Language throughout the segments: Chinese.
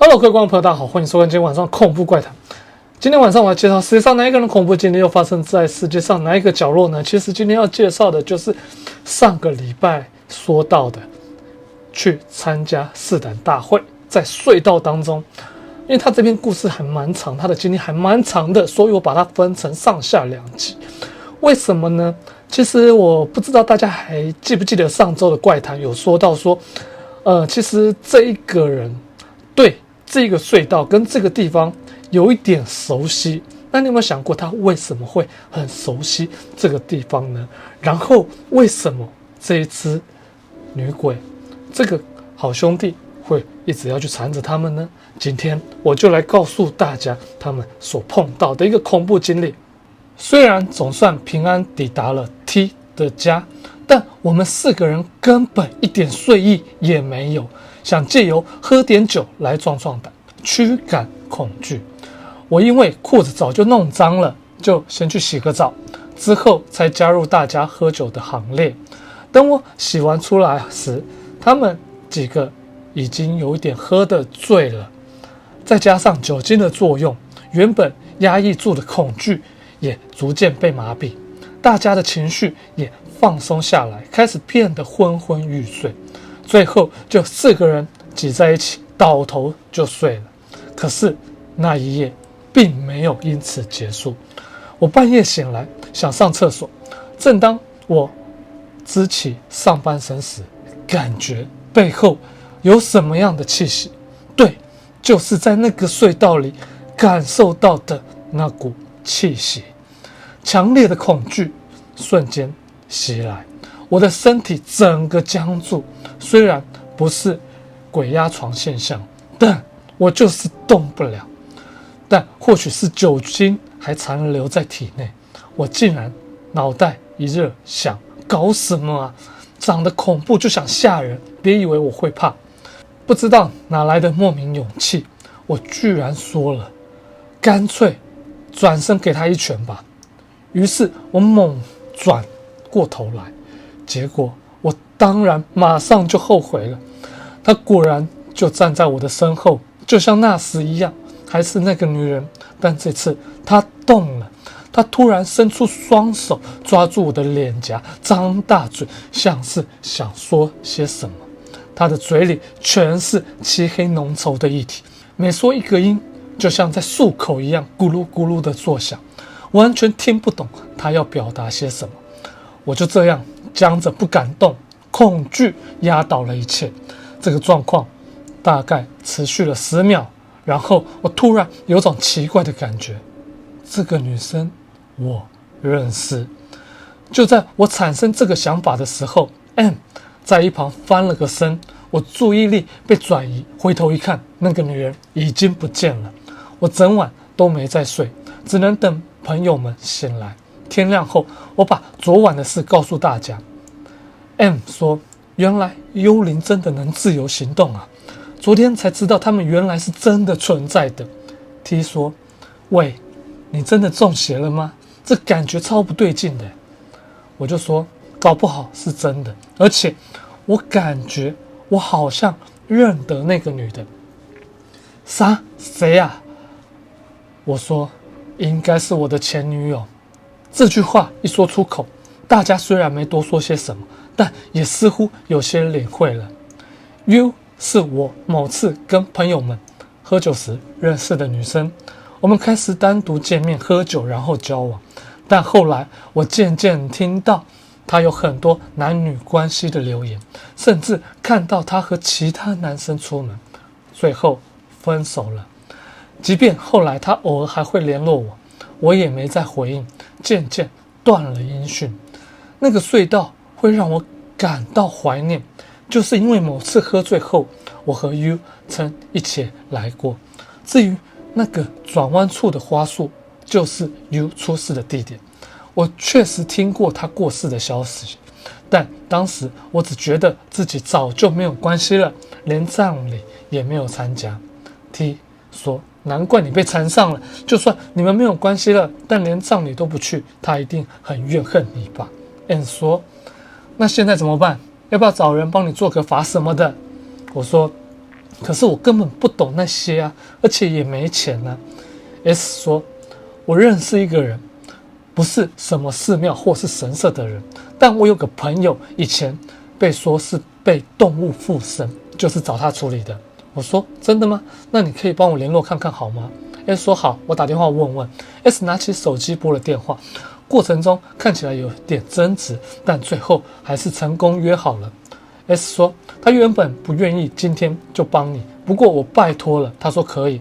Hello， 各位观众朋友，大家好，欢迎收看今天晚上恐怖怪谈。今天晚上我要介绍世界上哪一个人恐怖经历又发生在世界上哪一个角落呢？其实今天要介绍的就是上个礼拜说到的，去参加试胆大会，在隧道当中，因为他这篇故事还蛮长，他的经历还蛮长的，所以我把它分成上下两集。为什么呢？其实我不知道大家还记不记得上周的怪谈有说到说，其实这一个人对这个隧道跟这个地方有一点熟悉。那你有没有想过他为什么会很熟悉这个地方呢？然后为什么这一只女鬼，这个好兄弟会一直要去缠着他们呢？今天我就来告诉大家他们所碰到的一个恐怖经历。虽然总算平安抵达了 T 的家，但我们4个人根本一点睡意也没有，想借由喝点酒来壮壮胆，驱赶恐惧。我因为裤子早就弄脏了，就先去洗个澡，之后才加入大家喝酒的行列。等我洗完出来时，他们几个已经有一点喝得醉了，再加上酒精的作用，原本压抑住的恐惧也逐渐被麻痹，大家的情绪也放松下来，开始变得昏昏欲睡。最后就4个人挤在一起，倒头就睡了。可是那一夜并没有因此结束。我半夜醒来想上厕所，正当我支起上半身时，感觉背后有什么样的气息。对，就是在那个隧道里感受到的那股气息。强烈的恐惧瞬间袭来，我的身体整个僵住。虽然不是鬼压床现象，但我就是动不了。但或许是酒精还残留在体内，我竟然脑袋一热，想搞什么啊？长得恐怖就想吓人，别以为我会怕。不知道哪来的莫名勇气，我居然说了，干脆转身给他一拳吧。于是我猛转过头来，结果我当然马上就后悔了。他果然就站在我的身后，就像那时一样，还是那个女人，但这次她动了。她突然伸出双手抓住我的脸颊，张大嘴，像是想说些什么。她的嘴里全是漆黑浓稠的液体，每说一个音就像在漱口一样，咕噜咕噜的作响，完全听不懂她要表达些什么。我就这样僵着不敢动，恐惧压倒了一切。这个状况大概持续了10秒，然后我突然有种奇怪的感觉，这个女生我认识。就在我产生这个想法的时候， M 在一旁翻了个身，我注意力被转移，回头一看，那个女人已经不见了。我整晚都没再睡，只能等朋友们醒来。天亮后，我把昨晚的事告诉大家。 M 说，原来幽灵真的能自由行动啊，昨天才知道他们原来是真的存在的。 T 说，喂，你真的中邪了吗？这感觉超不对劲的。我就说，搞不好是真的，而且我感觉我好像认得那个女的。啥？谁啊？我说，应该是我的前女友。这句话一说出口，大家虽然没多说些什么，但也似乎有些领会了。 U 是我某次跟朋友们喝酒时认识的女生，我们开始单独见面喝酒，然后交往。但后来我渐渐听到她有很多男女关系的流言，甚至看到她和其他男生出门，最后分手了。即便后来她偶尔还会联络我，我也没再回应，渐渐断了音讯。那个隧道会让我感到怀念，就是因为某次喝醉后，我和 U 曾一起来过。至于那个转弯处的花束，就是 U 出事的地点。我确实听过他过世的消息，但当时我只觉得自己早就没有关系了，连葬礼也没有参加。 T 说，难怪你被缠上了，就算你们没有关系了，但连葬礼都不去，他一定很怨恨你吧。 N 说，那现在怎么办？要不要找人帮你做个法什么的？我说，可是我根本不懂那些啊，而且也没钱啊。S 说，我认识一个人，不是什么寺庙或是神社的人，但我有个朋友以前被说是被动物附身，就是找他处理的。我说真的吗？那你可以帮我联络看看好吗？ S 说好，我打电话问问。S 拿起手机拨了电话，过程中看起来有点争执，但最后还是成功约好了。S 说他原本不愿意今天就帮你，不过我拜托了，他说可以。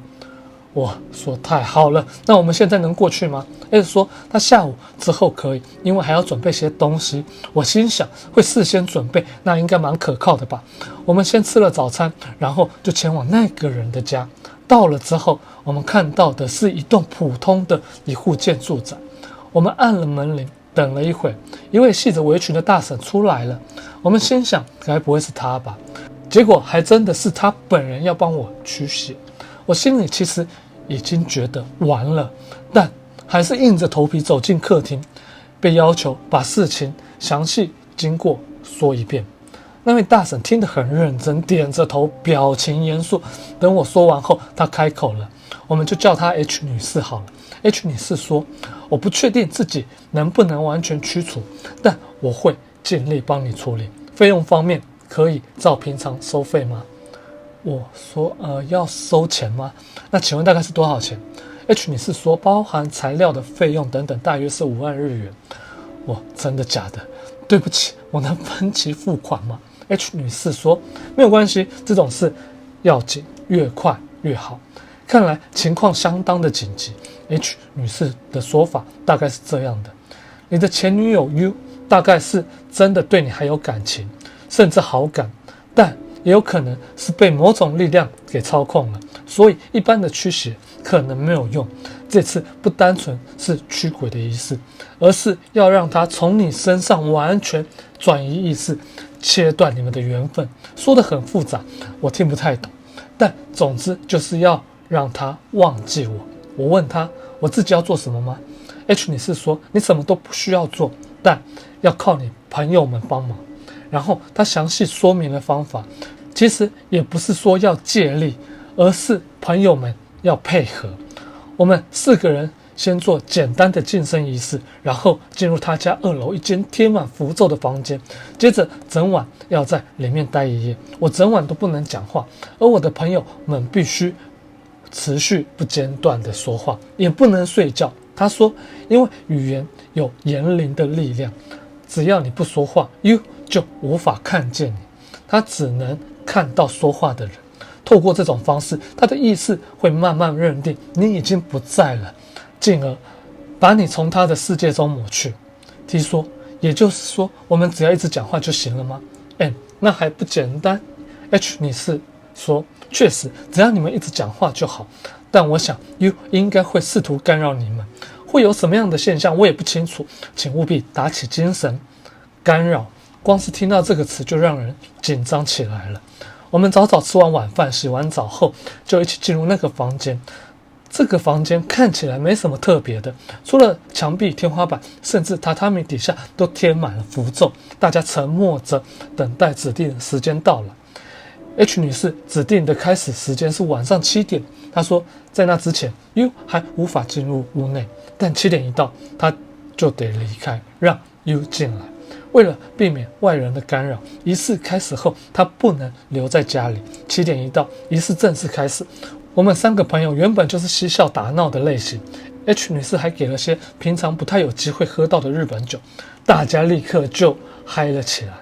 我说太好了，那我们现在能过去吗？ S 说他下午之后可以，因为还要准备些东西。我心想会事先准备，那应该蛮可靠的吧。我们先吃了早餐，然后就前往那个人的家。到了之后，我们看到的是一栋普通的一户建住宅。我们按了门铃，等了一会，一位系着围裙的大婶出来了。我们心想该不会是他吧，结果还真的是他本人要帮我驱邪。我心里其实已经觉得完了，但还是硬着头皮走进客厅，被要求把事情详细经过说一遍。那位大婶听得很认真，点着头，表情严肃。等我说完后，她开口了，我们就叫她 H 女士好了。H 女士说，我不确定自己能不能完全驱除，但我会尽力帮你处理。费用方面可以照平常收费吗？我说要收钱吗？那请问大概是多少钱？ H 女士说包含材料的费用等等，大约是5万日元。我真的假的？对不起，我能分期付款吗？ H 女士说没有关系，这种事要紧，越快越好。看来情况相当的紧急。 H 女士的说法大概是这样的，你的前女友 U 大概是真的对你还有感情，甚至好感，但也有可能是被某种力量给操控了，所以一般的驱邪可能没有用。这次不单纯是驱鬼的仪式，而是要让他从你身上完全转移意识，切断你们的缘分。说得很复杂，我听不太懂，但总之就是要让他忘记我。我问他，我自己要做什么吗？ H 女士说，你什么都不需要做，但要靠你朋友们帮忙。然后他详细说明了方法，其实也不是说要借力，而是朋友们要配合。我们4个人先做简单的净身仪式，然后进入他家2楼一间贴满符咒的房间，接着整晚要在里面待一夜。我整晚都不能讲话，而我的朋友们必须持续不间断的说话，也不能睡觉。他说，因为语言有言灵的力量，只要你不说话，U就无法看见你，他只能看到说话的人。透过这种方式，他的意识会慢慢认定你已经不在了，进而把你从他的世界中抹去。T 说，也就是说我们只要一直讲话就行了吗？ N 那还不简单。 H 女士说，确实只要你们一直讲话就好，但我想 U 应该会试图干扰你们，会有什么样的现象我也不清楚，请务必打起精神。干扰，光是听到这个词就让人紧张起来了。我们早早吃完晚饭，洗完澡后就一起进入那个房间。这个房间看起来没什么特别的，除了墙壁、天花板，甚至榻榻米底下都贴满了符咒。大家沉默着等待指定的时间到了。H 女士指定的开始时间是晚上7点，她说在那之前 U 还无法进入屋内，但7点一到，她就得离开，让 U 进来。为了避免外人的干扰，仪式开始后他不能留在家里。7点一到，仪式正式开始。我们3个朋友原本就是嬉笑打闹的类型， H 女士还给了些平常不太有机会喝到的日本酒，大家立刻就嗨了起来。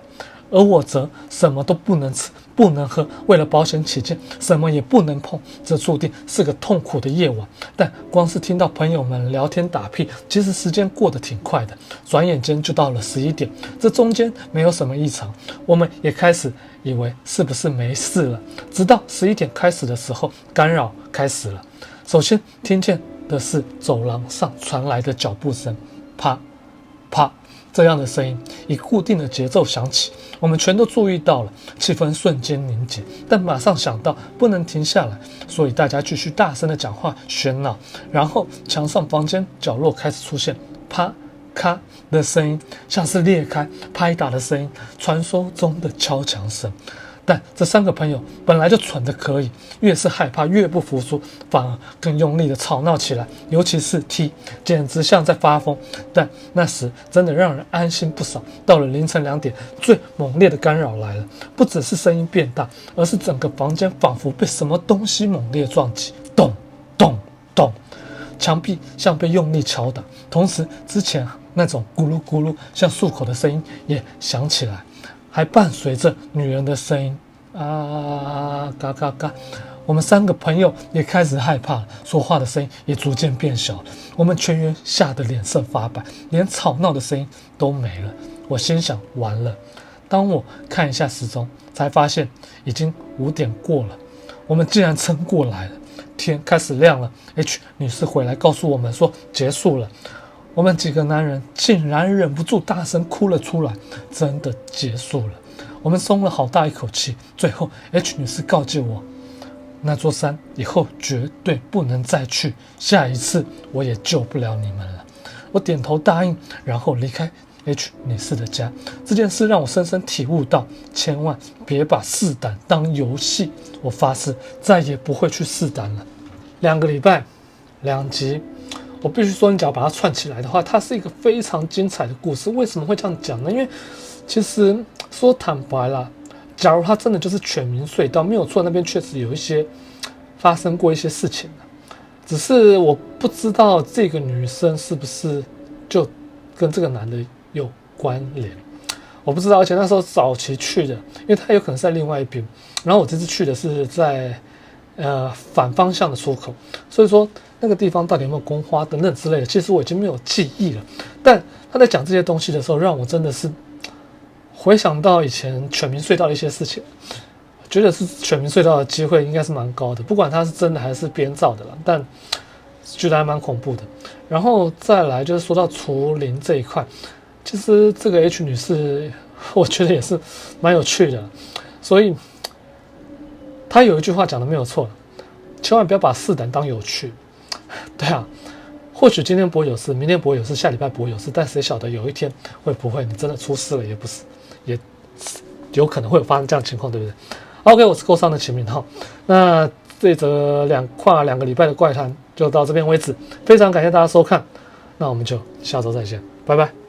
而我则什么都不能吃不能喝，为了保险起见，什么也不能碰。这注定是个痛苦的夜晚，但光是听到朋友们聊天打屁，其实时间过得挺快的，转眼间就到了11点。这中间没有什么异常，我们也开始以为是不是没事了，直到11点开始的时候，干扰开始了。首先听见的是走廊上传来的脚步声，啪啪这样的声音以固定的节奏响起，我们全都注意到了，气氛瞬间凝结，但马上想到不能停下来，所以大家继续大声的讲话喧闹。然后墙上房间角落开始出现啪咔的声音，像是裂开拍打的声音，传说中的敲墙声。但这3个朋友本来就蠢得可以，越是害怕越不服输，反而更用力的吵闹起来，尤其是 T， 简直像在发疯。但那时真的让人安心不少。到了凌晨2点，最猛烈的干扰来了，不只是声音变大，而是整个房间仿佛被什么东西猛烈撞击，咚咚咚，墙壁像被用力敲打，同时之前那种咕噜咕噜像漱口的声音也响起来，还伴随着女人的声音啊嘎嘎嘎。我们3个朋友也开始害怕了，说话的声音也逐渐变小了。我们全员吓得脸色发白，连吵闹的声音都没了。我心想完了。当我看一下时钟，才发现已经5点过了。我们竟然撑过来了，天开始亮了。H 女士回来告诉我们说结束了。我们几个男人竟然忍不住大声哭了出来，真的结束了。我们松了好大一口气。最后 H 女士告诫我，那座山以后绝对不能再去，下一次我也救不了你们了。我点头答应，然后离开 H 女士的家。这件事让我深深体悟到，千万别把试胆当游戏。我发誓再也不会去试胆了。2个礼拜2集，我必须说，你只要把它串起来的话，它是一个非常精彩的故事。为什么会这样讲呢？因为其实说坦白啦，假如它真的就是犬鸣隧道，没有错，那边确实有一些发生过一些事情的，只是我不知道这个女生是不是就跟这个男的有关联，我不知道。而且那时候早期去的，因为他有可能是在另外一边，然后我这次去的是在反方向的出口，所以说那个地方到底有没有宫花等等之类的，其实我已经没有记忆了。但他在讲这些东西的时候，让我真的是回想到以前犬鸣隧道的一些事情，觉得是犬鸣隧道的机会应该是蛮高的，不管它是真的还是编造的啦，但觉得还蛮恐怖的。然后再来就是说到除灵这一块，其实这个 H 女士我觉得也是蛮有趣的，所以她有一句话讲的没有错，千万不要把试胆当有趣。对啊，或许今天不会有事，明天不会有事，下礼拜不会有事，但谁晓得有一天会不会你真的出事了，也不是，也有可能会有发生这样的情况，对不对？OK， 我是够上的秦明浩。那这则跨2个礼拜的怪谈就到这边为止，非常感谢大家收看，那我们就下周再见，拜拜。